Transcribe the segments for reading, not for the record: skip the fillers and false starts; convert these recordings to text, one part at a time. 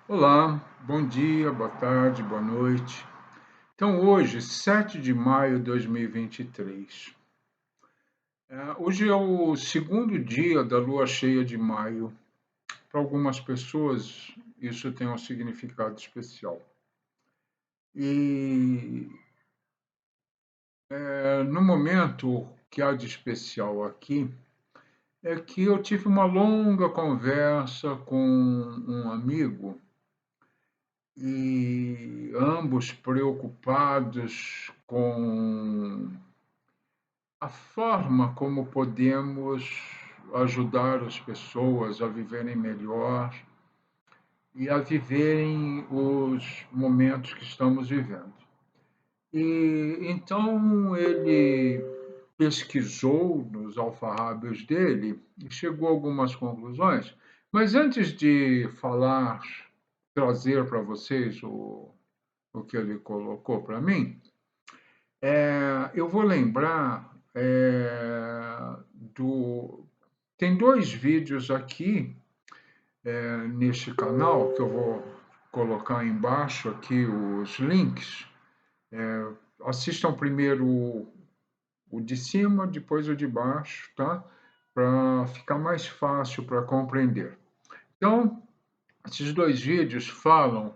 Olá, bom dia, boa tarde, boa noite. Então, hoje, 7 de maio de 2023. Hoje é o segundo dia da lua cheia de maio. Para algumas pessoas, isso tem um significado especial. E no momento que há de especial aqui, é que eu tive uma longa conversa com um amigo e ambos preocupados com a forma como podemos ajudar as pessoas a viverem melhor e a viverem os momentos que estamos vivendo. E então ele pesquisou nos alfarrábios dele e chegou a algumas conclusões. Mas antes de falar, trazer para vocês o que ele colocou para mim, eu vou lembrar do. Tem dois vídeos aqui neste canal que eu vou colocar embaixo aqui os links. Assistam primeiro o de cima, depois o de baixo, tá? Para ficar mais fácil para compreender. Então, esses dois vídeos falam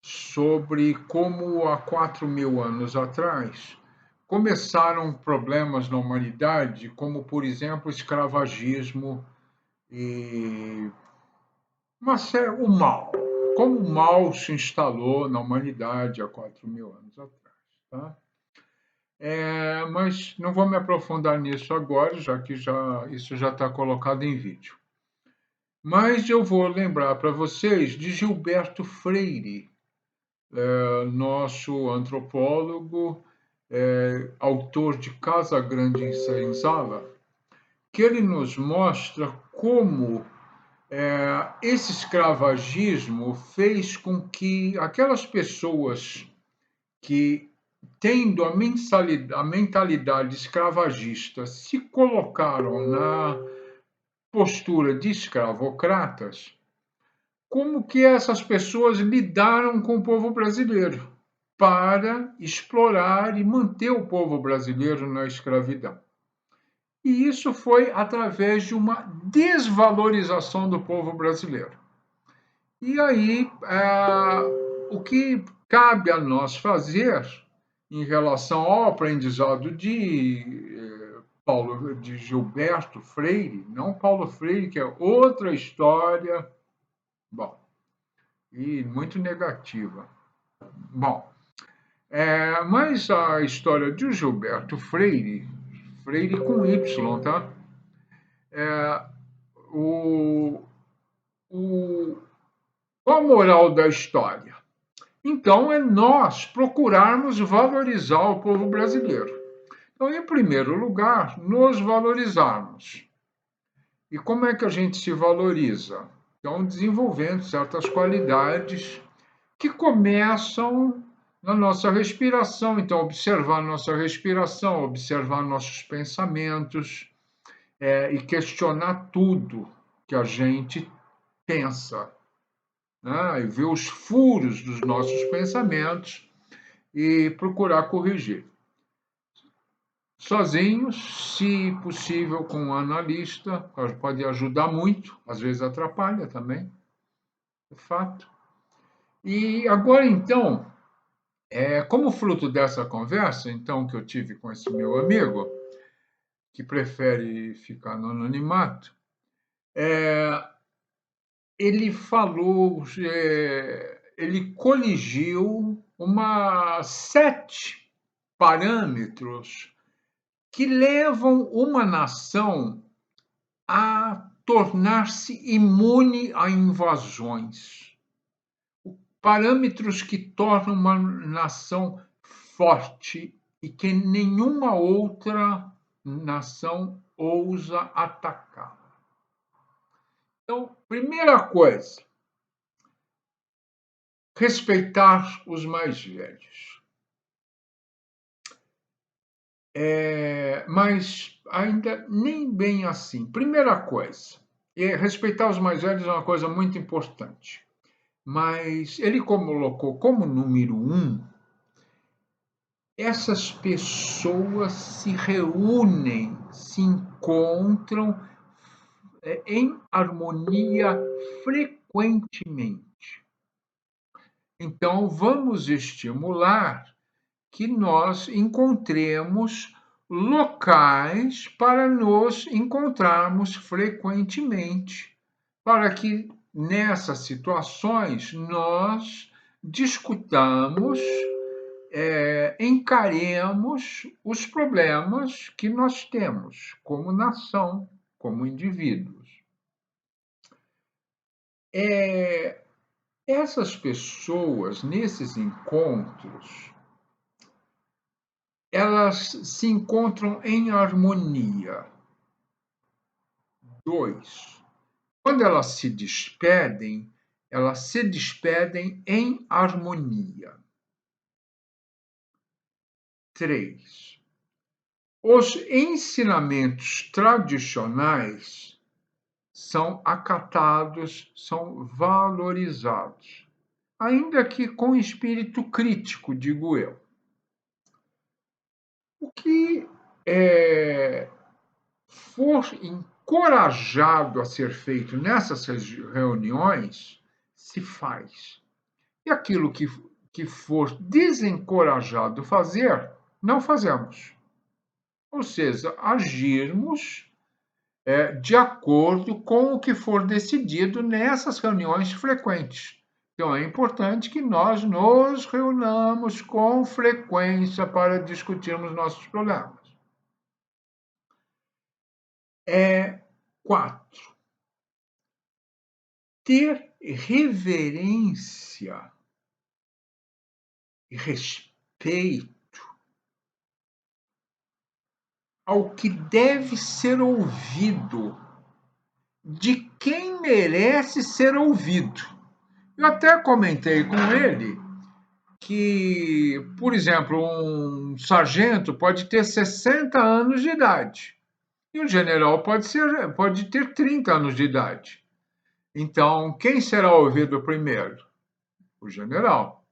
sobre como há 4.000 anos atrás começaram problemas na humanidade, como, por exemplo, escravagismo e o mal. Como o mal se instalou na humanidade há 4.000 anos atrás. Tá? Mas não vou me aprofundar nisso agora, já que isso já está colocado em vídeo. Mas eu vou lembrar para vocês de Gilberto Freire, nosso antropólogo, autor de Casa Grande em Senzala, que ele nos mostra como esse escravagismo fez com que aquelas pessoas que, tendo a mentalidade escravagista, se colocaram na postura de escravocratas, como que essas pessoas lidaram com o povo brasileiro para explorar e manter o povo brasileiro na escravidão. E isso foi através de uma desvalorização do povo brasileiro. E aí, o que cabe a nós fazer em relação ao aprendizado de Gilberto Freire, não Paulo Freire, que é outra história, bom, e muito negativa. Bom, mas a história de Gilberto Freire, Freire com Y, tá? O, o, qual a moral da história? Então, é nós procurarmos valorizar o povo brasileiro. Então, em primeiro lugar, nos valorizarmos. E como é que a gente se valoriza? Então, desenvolvendo certas qualidades que começam na nossa respiração. Então, observar nossa respiração, observar nossos pensamentos e questionar tudo que a gente pensa, né? E ver os furos dos nossos pensamentos e procurar corrigir. Sozinhos, se possível, com um analista, pode ajudar muito, às vezes atrapalha também, é fato. E agora, então, como fruto dessa conversa, então, que eu tive com esse meu amigo, que prefere ficar no anonimato, ele falou, ele coligiu uma 7 parâmetros que levam uma nação a tornar-se imune a invasões. Parâmetros que tornam uma nação forte e que nenhuma outra nação ousa atacar. Então, primeira coisa, respeitar os mais velhos. Mas ainda nem bem assim. Primeira coisa, respeitar os mais velhos é uma coisa muito importante. mas ele colocou como número 1, essas pessoas se reúnem, se encontram em harmonia frequentemente. Então, vamos estimular que nós encontremos locais para nos encontrarmos frequentemente, para que nessas situações nós discutamos, encaremos os problemas que nós temos como nação, como indivíduos. Essas pessoas, nesses encontros, elas se encontram em harmonia. 2, quando elas se despedem em harmonia. 3, os ensinamentos tradicionais são acatados, são valorizados, ainda que com espírito crítico, digo eu. O que for encorajado a ser feito nessas reuniões, se faz. E aquilo que for desencorajado fazer, não fazemos. Ou seja, agirmos de acordo com o que for decidido nessas reuniões frequentes. Então, é importante que nós nos reunamos com frequência para discutirmos nossos problemas. 4, ter reverência e respeito ao que deve ser ouvido, de quem merece ser ouvido. Eu até comentei com ele que, por exemplo, um sargento pode ter 60 anos de idade e um general pode ter 30 anos de idade. Então, quem será ouvido primeiro? O general.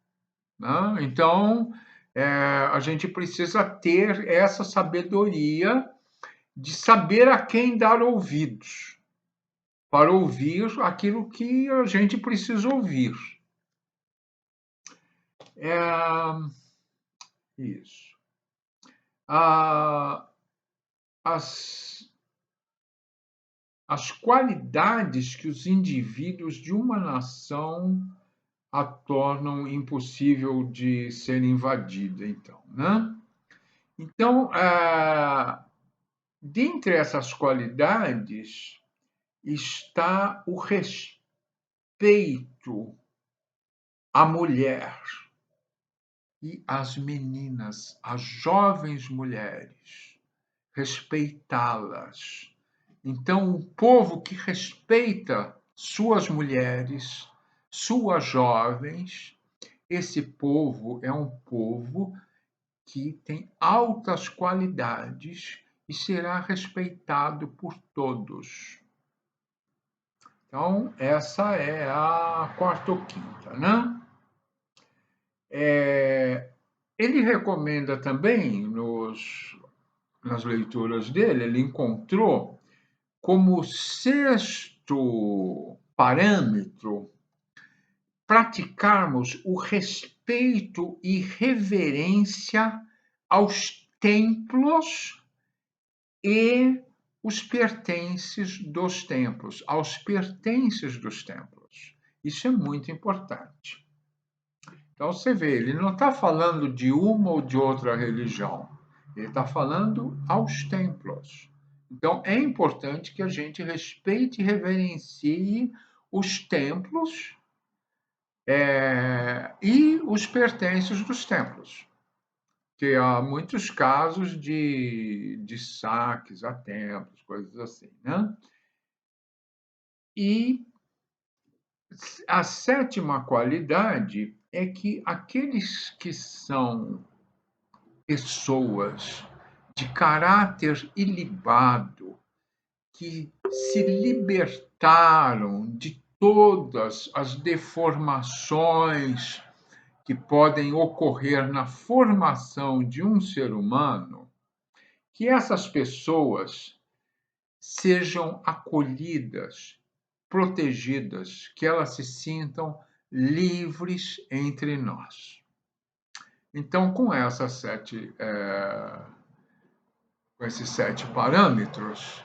Né? Então, a gente precisa ter essa sabedoria de saber a quem dar ouvidos, para ouvir aquilo que a gente precisa ouvir. Isso. As qualidades que os indivíduos de uma nação a tornam impossível de ser invadida, então, né? Então, dentre essas qualidades está o respeito à mulher e às meninas, às jovens mulheres, respeitá-las. Então, o povo que respeita suas mulheres, suas jovens, esse povo é um povo que tem altas qualidades e será respeitado por todos. Então, essa é a quarta ou quinta, né? Ele recomenda também, nas leituras dele, ele encontrou como sexto parâmetro praticarmos o respeito e reverência aos templos e os pertences dos templos, aos pertences dos templos. Isso é muito importante. Então você vê, ele não está falando de uma ou de outra religião, ele está falando aos templos. Então é importante que a gente respeite e reverencie os templos e os pertences dos templos, que há muitos casos de saques a templos, coisas assim, né? E a sétima qualidade é que aqueles que são pessoas de caráter ilibado, que se libertaram de todas as deformações que podem ocorrer na formação de um ser humano, que essas pessoas sejam acolhidas, protegidas, que elas se sintam livres entre nós. Então, com esses 7 parâmetros,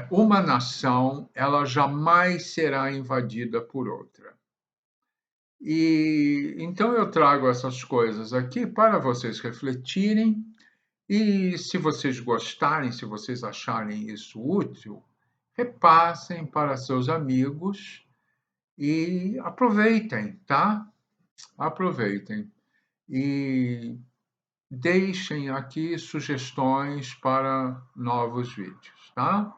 uma nação ela jamais será invadida por outra. E então eu trago essas coisas aqui para vocês refletirem e se vocês gostarem, se vocês acharem isso útil, repassem para seus amigos e aproveitem, tá? Aproveitem e deixem aqui sugestões para novos vídeos, tá?